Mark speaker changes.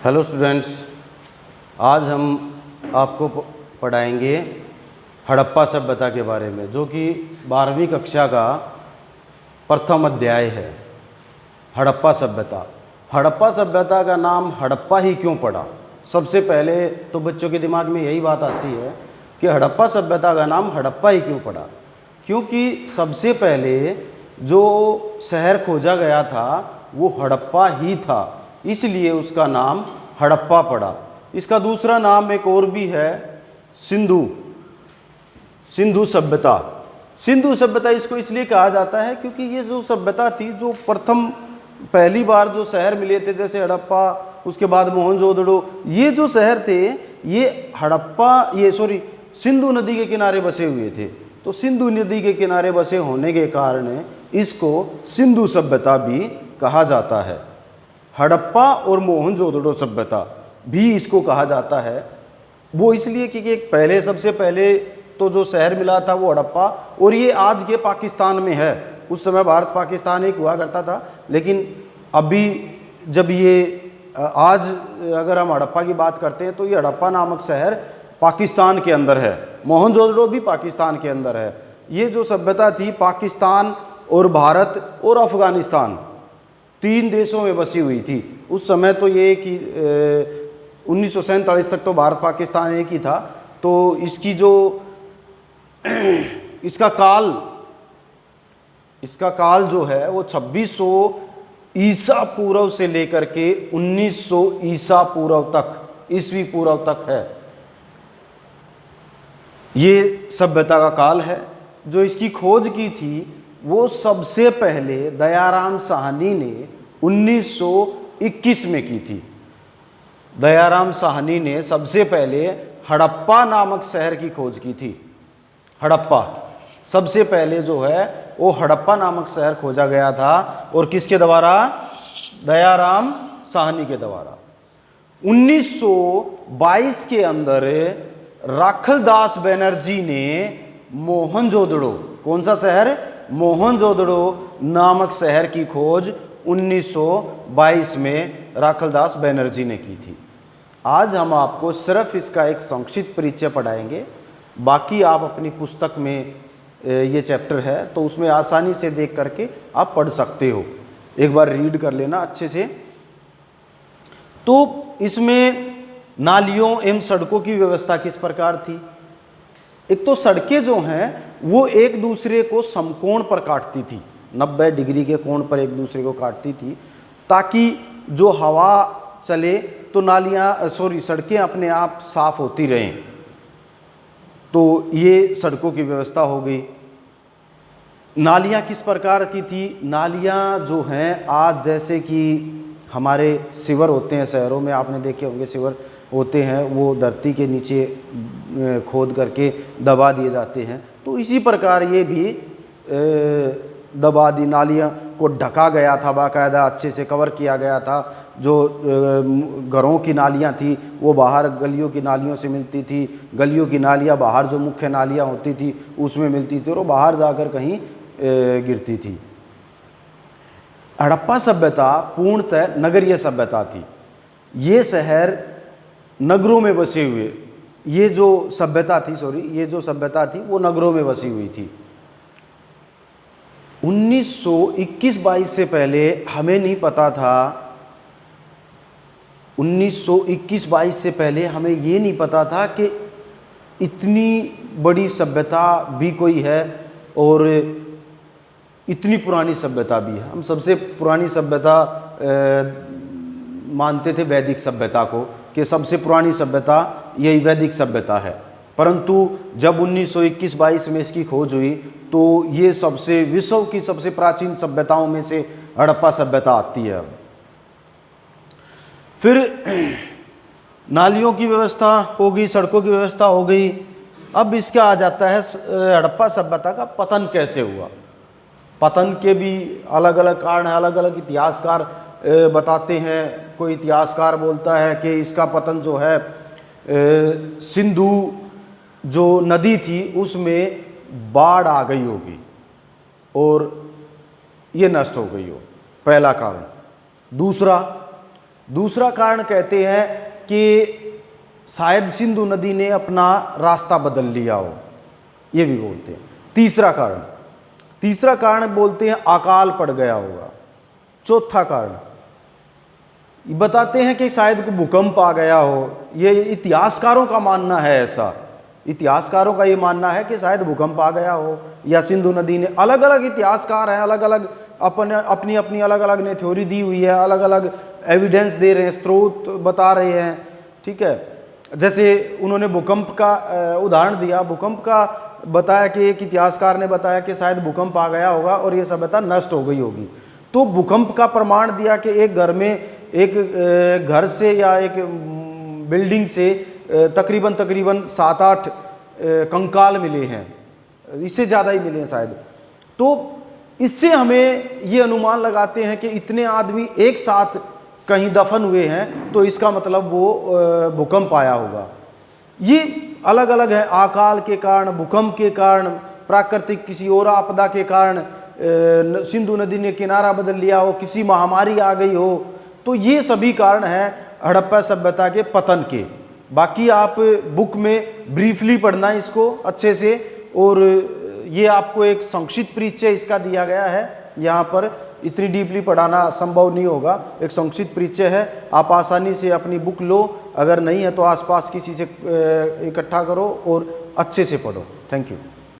Speaker 1: Hello students, आज हम आपको पढ़ाएंगे हड़प्पा सभ्यता के बारे में, जो कि 12वीं कक्षा का प्रथम अध्याय है। हड़प्पा सभ्यता। हड़प्पा सभ्यता का नाम हड़प्पा ही क्यों पड़ा? सबसे पहले तो बच्चों के दिमाग में यही बात आती है कि हड़प्पा सभ्यता का नाम हड़प्पा ही क्यों पड़ा, क्योंकि सबसे पहले जो शहर खोजा गया था वो हड़प्पा ही था, इसलिए उसका नाम हड़प्पा पड़ा। इसका दूसरा नाम एक और भी है, सिंधु सभ्यता। सिंधु सभ्यता इसको इसलिए कहा जाता है क्योंकि ये जो सभ्यता थी, जो प्रथम पहली बार जो शहर मिले थे, जैसे हड़प्पा, उसके बाद मोहनजोदड़ो, ये जो शहर थे ये सिंधु नदी के किनारे बसे हुए थे। तो सिंधु नदी के किनारे बसे होने के कारण इसको सिंधु सभ्यता भी कहा जाता है। हड़प्पा और मोहनजोदड़ो सभ्यता भी इसको कहा जाता है, वो इसलिए क्योंकि सबसे पहले तो जो शहर मिला था वो हड़प्पा, और ये आज के पाकिस्तान में है। उस समय भारत पाकिस्तान एक हुआ करता था, लेकिन अभी जब आज अगर हम हड़प्पा की बात करते हैं तो ये हड़प्पा नामक शहर पाकिस्तान के अंदर है। मोहनजोदड़ो भी पाकिस्तान के अंदर है। ये जो सभ्यता थी पाकिस्तान और भारत और अफगानिस्तान 3 देशों में बसी हुई थी। उस समय तो ये कि 1947 तक तो भारत पाकिस्तान एक ही था। तो इसका काल जो है वो 2600 ईसा पूर्व से लेकर के 1900 ईस्वी पूर्व तक है। ये सभ्यता का काल है। जो इसकी खोज की थी वो सबसे पहले दयाराम साहनी ने 1921 में की थी। दयाराम साहनी ने सबसे पहले हड़प्पा नामक शहर की खोज की थी। हड़प्पा सबसे पहले जो है वो हड़प्पा नामक शहर खोजा गया था, और किसके द्वारा? दयाराम साहनी के द्वारा। 1922 के अंदर राखलदास बनर्जी ने मोहनजोदड़ो, कौन सा शहर? मोहनजोदड़ो नामक शहर की खोज 1922 में राखलदास बनर्जी ने की थी। आज हम आपको सिर्फ इसका एक संक्षिप्त परिचय पढ़ाएंगे। बाकी आप अपनी पुस्तक में ये चैप्टर है तो उसमें आसानी से देख करके आप पढ़ सकते हो। एक बार रीड कर लेना अच्छे से। तो इसमें नालियों एवं सड़कों की व्यवस्था किस प्रकार थी? एक तो सड़कें जो हैं वो एक दूसरे को समकोण पर काटती थी, 90 डिग्री के कोण पर एक दूसरे को काटती थी, ताकि जो हवा चले तो सड़कें अपने आप साफ होती रहें। तो ये सड़कों की व्यवस्था हो गई। नालियाँ किस प्रकार की थी? नालियाँ जो हैं आज जैसे कि हमारे सिवर होते हैं शहरों में, आपने देखे होंगे सिवर होते हैं, वो धरती के नीचे खोद करके दबा दिए जाते हैं। तो इसी प्रकार ये भी दबा दी, नालियाँ को ढका गया था, बाकायदा अच्छे से कवर किया गया था। जो घरों की नालियाँ थी वो बाहर गलियों की नालियों से मिलती थी, गलियों की नालियाँ बाहर जो मुख्य नालियाँ होती थी उसमें मिलती थी, और वो बाहर जाकर कहीं गिरती थी। हड़प्पा सभ्यता पूर्णतः नगरीय सभ्यता थी। ये शहर नगरों में बसे हुए, ये जो सभ्यता थी वो नगरों में बसी हुई थी। 1921-22 से पहले हमें नहीं पता था, 1921-22 से पहले हमें ये नहीं पता था कि इतनी बड़ी सभ्यता भी कोई है और इतनी पुरानी सभ्यता भी है। हम सबसे पुरानी सभ्यता मानते थे वैदिक सभ्यता को, कि सबसे पुरानी सभ्यता यही वैदिक सभ्यता है। परंतु जब 1921-22 में इसकी खोज हुई तो ये विश्व की सबसे प्राचीन सभ्यताओं में से हड़प्पा सभ्यता आती है। फिर नालियों की व्यवस्था हो गई, सड़कों की व्यवस्था हो गई। अब इसका आ जाता है हड़प्पा सभ्यता का पतन कैसे हुआ। पतन के भी अलग अलग कारण हैं, अलग अलग इतिहासकार बताते हैं। कोई इतिहासकार बोलता है कि इसका पतन जो है सिंधु जो नदी थी उसमें बाढ़ आ गई होगी और ये नष्ट हो गई हो, पहला कारण। दूसरा, दूसरा कारण कहते हैं कि शायद सिंधु नदी ने अपना रास्ता बदल लिया हो, ये भी बोलते हैं। तीसरा कारण बोलते हैं अकाल पड़ गया होगा। चौथा कारण ये बताते हैं कि शायद कोई भूकंप आ गया हो। ये इतिहासकारों का मानना है, ऐसा इतिहासकारों का ये मानना है कि शायद भूकंप आ गया हो या सिंधु नदी ने, अलग अलग इतिहासकार हैं, अलग अलग अपनी अपनी अलग अलग ने थ्योरी दी हुई है, अलग अलग एविडेंस दे रहे हैं, स्रोत बता रहे हैं, ठीक है। जैसे उन्होंने भूकंप का उदाहरण दिया, भूकंप का बताया कि एक इतिहासकार ने बताया कि शायद भूकंप आ गया होगा और ये सभ्यता नष्ट हो गई होगी। तो भूकंप का प्रमाण दिया कि एक घर में, एक घर से या एक बिल्डिंग से तकरीबन 7-8 कंकाल मिले हैं, इससे ज़्यादा ही मिले हैं शायद। तो इससे हमें ये अनुमान लगाते हैं कि इतने आदमी एक साथ कहीं दफन हुए हैं, तो इसका मतलब वो भूकंप आया होगा। ये अलग अलग है, अकाल के कारण, भूकंप के कारण, प्राकृतिक किसी और आपदा के कारण सिंधु नदी ने किनारा बदल लिया हो, किसी महामारी आ गई हो, तो ये सभी कारण हैं हड़प्पा सभ्यता के पतन के। बाकी आप बुक में ब्रीफली पढ़ना इसको अच्छे से, और ये आपको एक संक्षिप्त परिचय इसका दिया गया है। यहाँ पर इतनी डीपली पढ़ाना संभव नहीं होगा, एक संक्षिप्त परिचय है, आप आसानी से अपनी बुक लो, अगर नहीं है तो आसपास किसी से इकट्ठा करो और अच्छे से पढ़ो। Thank you.